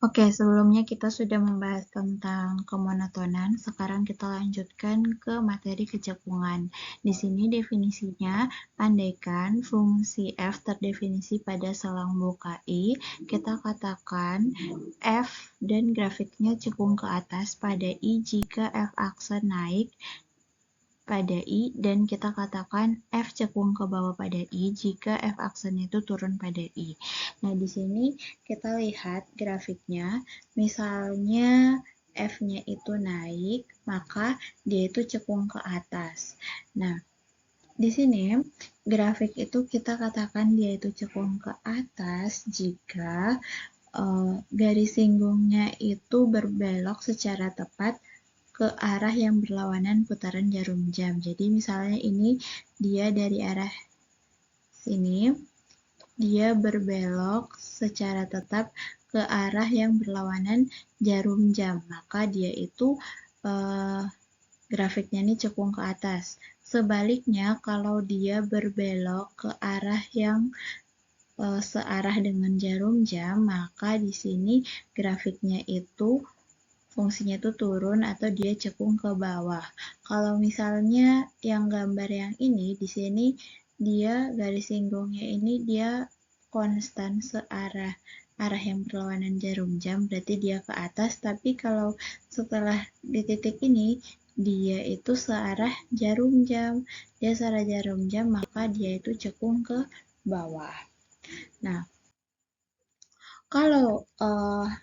Oke, sebelumnya kita sudah membahas tentang kemonotonan, sekarang kita lanjutkan ke materi kecekungan. Di sini definisinya, andaikan fungsi f terdefinisi pada selang buka I, kita katakan f dan grafiknya cekung ke atas pada I jika f aksen naik pada I, dan kita katakan F cekung ke bawah pada I jika F aksennya itu turun pada I. Nah, di sini kita lihat grafiknya, misalnya F-nya itu naik, maka dia itu cekung ke atas. Nah, di sini grafik itu kita katakan dia itu cekung ke atas jika garis singgungnya itu berbelok secara tepat ke arah yang berlawanan putaran jarum jam. Jadi misalnya ini dia dari arah sini, dia berbelok secara tetap ke arah yang berlawanan jarum jam. Maka dia itu grafiknya ini cekung ke atas. Sebaliknya, kalau dia berbelok ke arah yang searah dengan jarum jam, maka di sini grafiknya itu fungsinya itu turun atau dia cekung ke bawah. Kalau misalnya yang gambar yang ini, di sini dia garis singgungnya ini dia konstan searah yang berlawanan jarum jam, berarti dia ke atas. Tapi kalau setelah di titik ini, dia itu searah jarum jam. Dia searah jarum jam, maka dia itu cekung ke bawah. Nah, kalau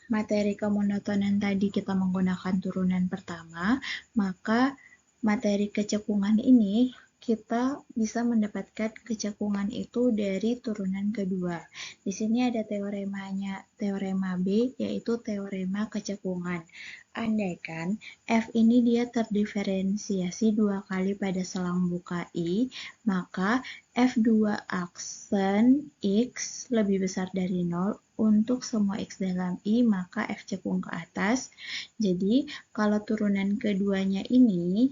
materi kemonotonan tadi kita menggunakan turunan pertama, maka materi kecekungan ini kita bisa mendapatkan kecekungan itu dari turunan kedua. Di sini ada teorema B, yaitu teorema kecekungan. Andaikan F ini dia terdiferensiasi 2 kali pada selang buka I, maka F2 aksen X lebih besar dari 0 untuk semua X dalam I, maka F cekung ke atas. Jadi, kalau turunan keduanya ini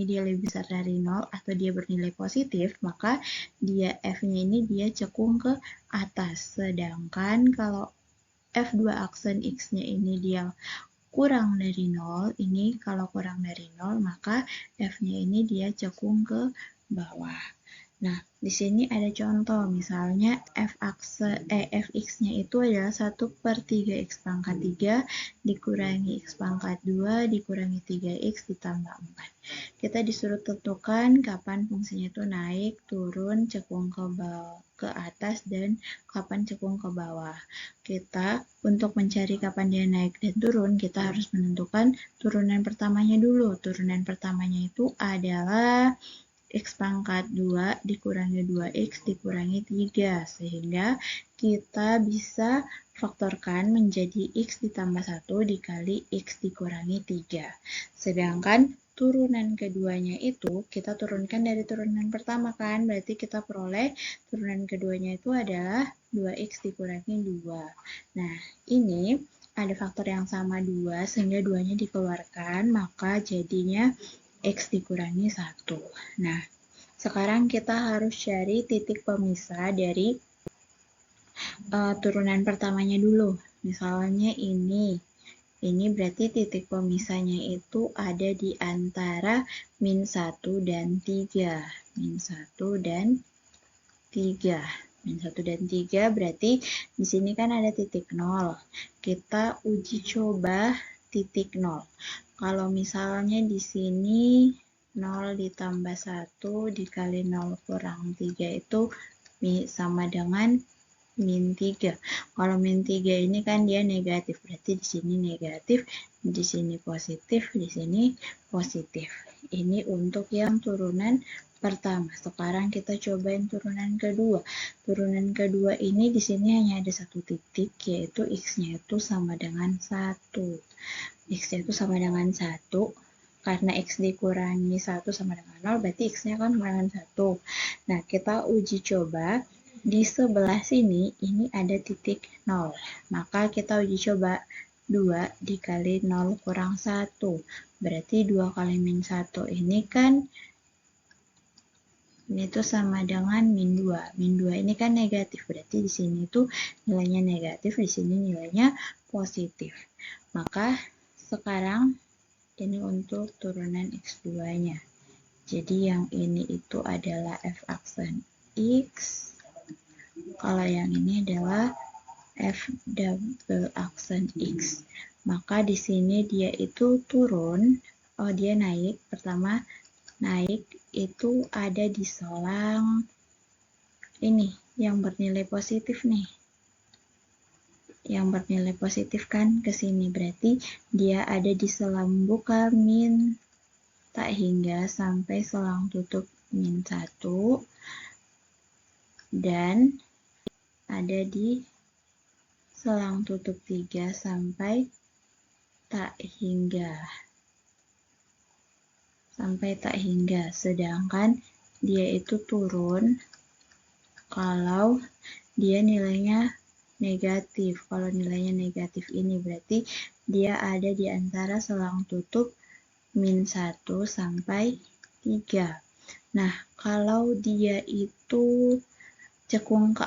dia lebih besar dari 0 atau dia bernilai positif, maka dia F-nya ini dia cekung ke atas. Sedangkan kalau F2 aksen X-nya ini dia kurang dari 0, ini kalau kurang dari 0, maka F-nya ini dia cekung ke bawah. Nah, di sini ada contoh, misalnya fx-nya itu adalah 1/3 x pangkat 3 dikurangi x pangkat 2 dikurangi 3x ditambah 4. Kita disuruh tentukan kapan fungsinya itu naik, turun, cekung ke atas, dan kapan cekung ke bawah. Kita untuk mencari kapan dia naik dan turun, kita harus menentukan turunan pertamanya dulu. Turunan pertamanya itu adalah X pangkat 2 dikurangi 2X dikurangi 3. Sehingga kita bisa faktorkan menjadi X ditambah 1 dikali X dikurangi 3. Sedangkan turunan keduanya itu kita turunkan dari turunan pertama kan, berarti kita peroleh turunan keduanya itu adalah 2X dikurangi 2. Nah, ini ada faktor yang sama 2, sehingga 2-nya dikeluarkan, maka jadinya X dikurangi 1. Nah, sekarang kita harus cari titik pemisah dari turunan pertamanya dulu. Misalnya ini berarti titik pemisahnya itu ada di antara -1 dan 3. -1 dan 3. -1 dan 3 berarti di sini kan ada titik 0. Kita uji coba titik 0. Kalau misalnya di sini 0 ditambah 1 dikali 0 kurang 3 itu sama dengan -3. Kalau -3 ini kan dia negatif, berarti di sini negatif, di sini positif, di sini positif. Ini untuk yang turunan pertama. Sekarang kita cobain turunan kedua. Turunan kedua ini di sini hanya ada satu titik, yaitu X-nya itu sama dengan 1. X-nya itu sama dengan 1. Karena X dikurangi 1 sama dengan 0, berarti X-nya kan sama dengan 1. Nah, kita uji coba. Di sebelah sini, ini ada titik 0. Maka kita uji coba 2 dikali 0 kurang 1. Berarti 2 kali -1 ini kan Ini tuh sama dengan min 2. Min 2 ini kan negatif, berarti di sini tuh nilainya negatif, di sini nilainya positif. Maka sekarang ini untuk turunan X2-nya. Jadi yang ini itu adalah F aksen X, kalau yang ini adalah F double aksen X. Maka di sini dia itu turun, dia naik, pertama naik itu ada di selang ini yang bernilai positif nih. Yang bernilai positif kan ke sini, berarti dia ada di selang buka min tak hingga sampai selang tutup min 1 dan ada di selang tutup 3 sampai tak hingga. Sedangkan dia itu turun kalau dia nilainya negatif. Kalau nilainya negatif ini berarti dia ada di antara selang tutup min 1 sampai 3. Nah, kalau dia itu cekung ke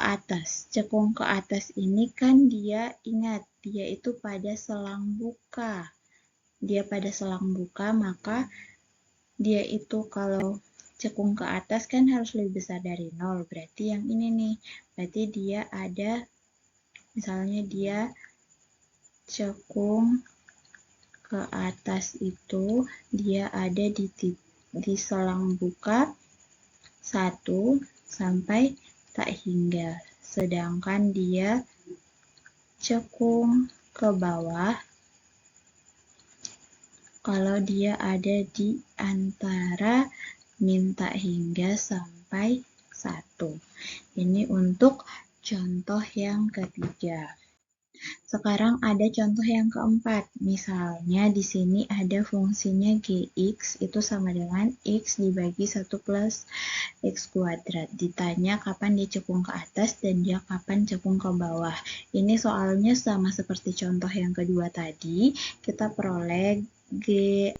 atas ini kan dia ingat, dia itu pada selang buka. Maka dia itu kalau cekung ke atas kan harus lebih besar dari 0. Berarti yang ini nih, berarti dia ada, misalnya dia cekung ke atas itu dia ada di selang buka 1 sampai tak hingga. Sedangkan dia cekung ke bawah kalau dia ada di antara min tak hingga sampai 1. Ini untuk contoh yang ketiga. Sekarang ada contoh yang keempat. Misalnya di sini ada fungsinya gx itu sama dengan x dibagi 1 plus x kuadrat. Ditanya kapan dia cekung ke atas dan dia kapan cekung ke bawah. Ini soalnya sama seperti contoh yang kedua tadi. Kita peroleh g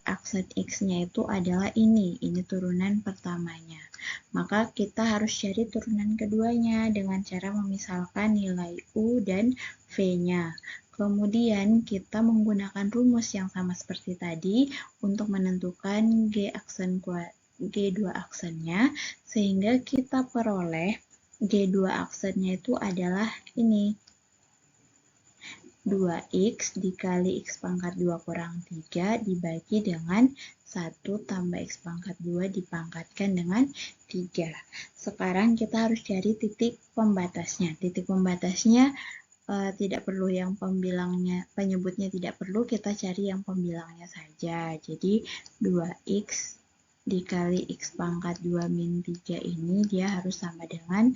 aksen x-nya itu adalah ini turunan pertamanya. Maka kita harus cari turunan keduanya dengan cara memisalkan nilai U dan V-nya. Kemudian kita menggunakan rumus yang sama seperti tadi untuk menentukan G2 aksennya, sehingga kita peroleh G2 aksennya itu adalah ini. 2x dikali x pangkat 2 kurang 3 dibagi dengan 1 tambah x pangkat 2 dipangkatkan dengan 3. Sekarang kita harus cari titik pembatasnya. Titik pembatasnya tidak perlu yang penyebutnya tidak perlu, kita cari yang pembilangnya saja. Jadi 2x dikali x pangkat 2 min 3 ini dia harus sama dengan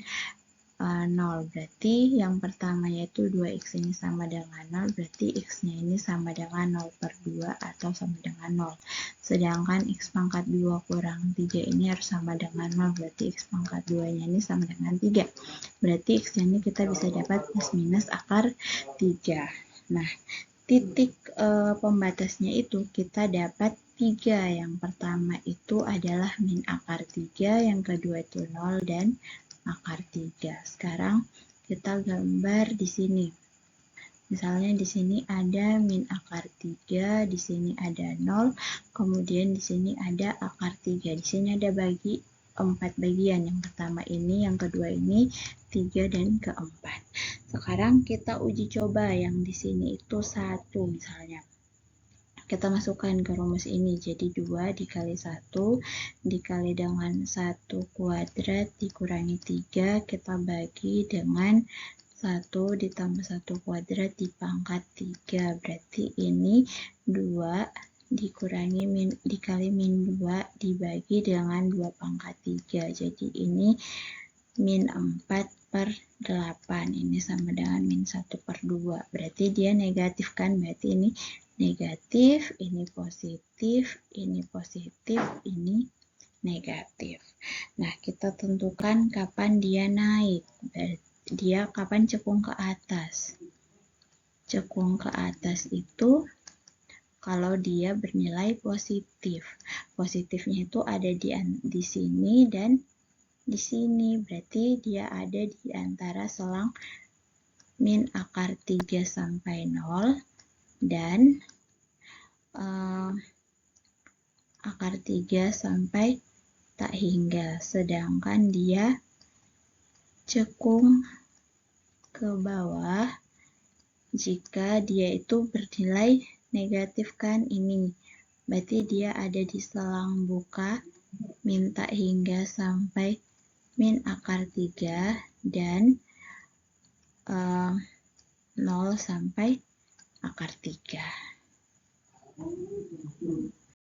0. Berarti yang pertama yaitu 2x ini sama dengan 0, berarti x-nya ini sama dengan 0 per 2 atau sama dengan 0. Sedangkan x pangkat 2 kurang 3 ini harus sama dengan 0, berarti x pangkat 2-nya ini sama dengan 3. Berarti x-nya ini kita bisa dapat plus minus akar 3. Nah, titik pembatasnya itu kita dapat 3. Yang pertama itu adalah min akar 3, yang kedua itu 0 dan akar 3. Sekarang kita gambar di sini. Misalnya di sini ada min akar 3, di sini ada 0, kemudian di sini ada akar 3. Di sini ada 4 bagian. Yang pertama ini, yang kedua ini, 3 dan keempat. Sekarang kita uji coba yang di sini itu 1 misalnya. Kita masukkan ke rumus ini, jadi 2 dikali 1 dikali dengan 1 kuadrat dikurangi 3, kita bagi dengan 1 ditambah 1 kuadrat dipangkat 3, berarti ini 2 dikali min 2 dibagi dengan 2 pangkat 3, jadi ini min 4 per 8, ini sama dengan min 1 per 2, berarti dia negatif kan, berarti ini negatif, ini positif, ini negatif. Nah, kita tentukan kapan dia naik. Dia kapan cekung ke atas. Cekung ke atas itu kalau dia bernilai positif. Positifnya itu ada di sini dan di sini, berarti dia ada di antara selang min akar 3 sampai 0 dan akar 3 sampai tak hingga, sedangkan dia cekung ke bawah jika dia itu bernilai negatif kan ini. Berarti dia ada di selang buka min tak hingga sampai min akar 3 dan 0 sampai akar 3.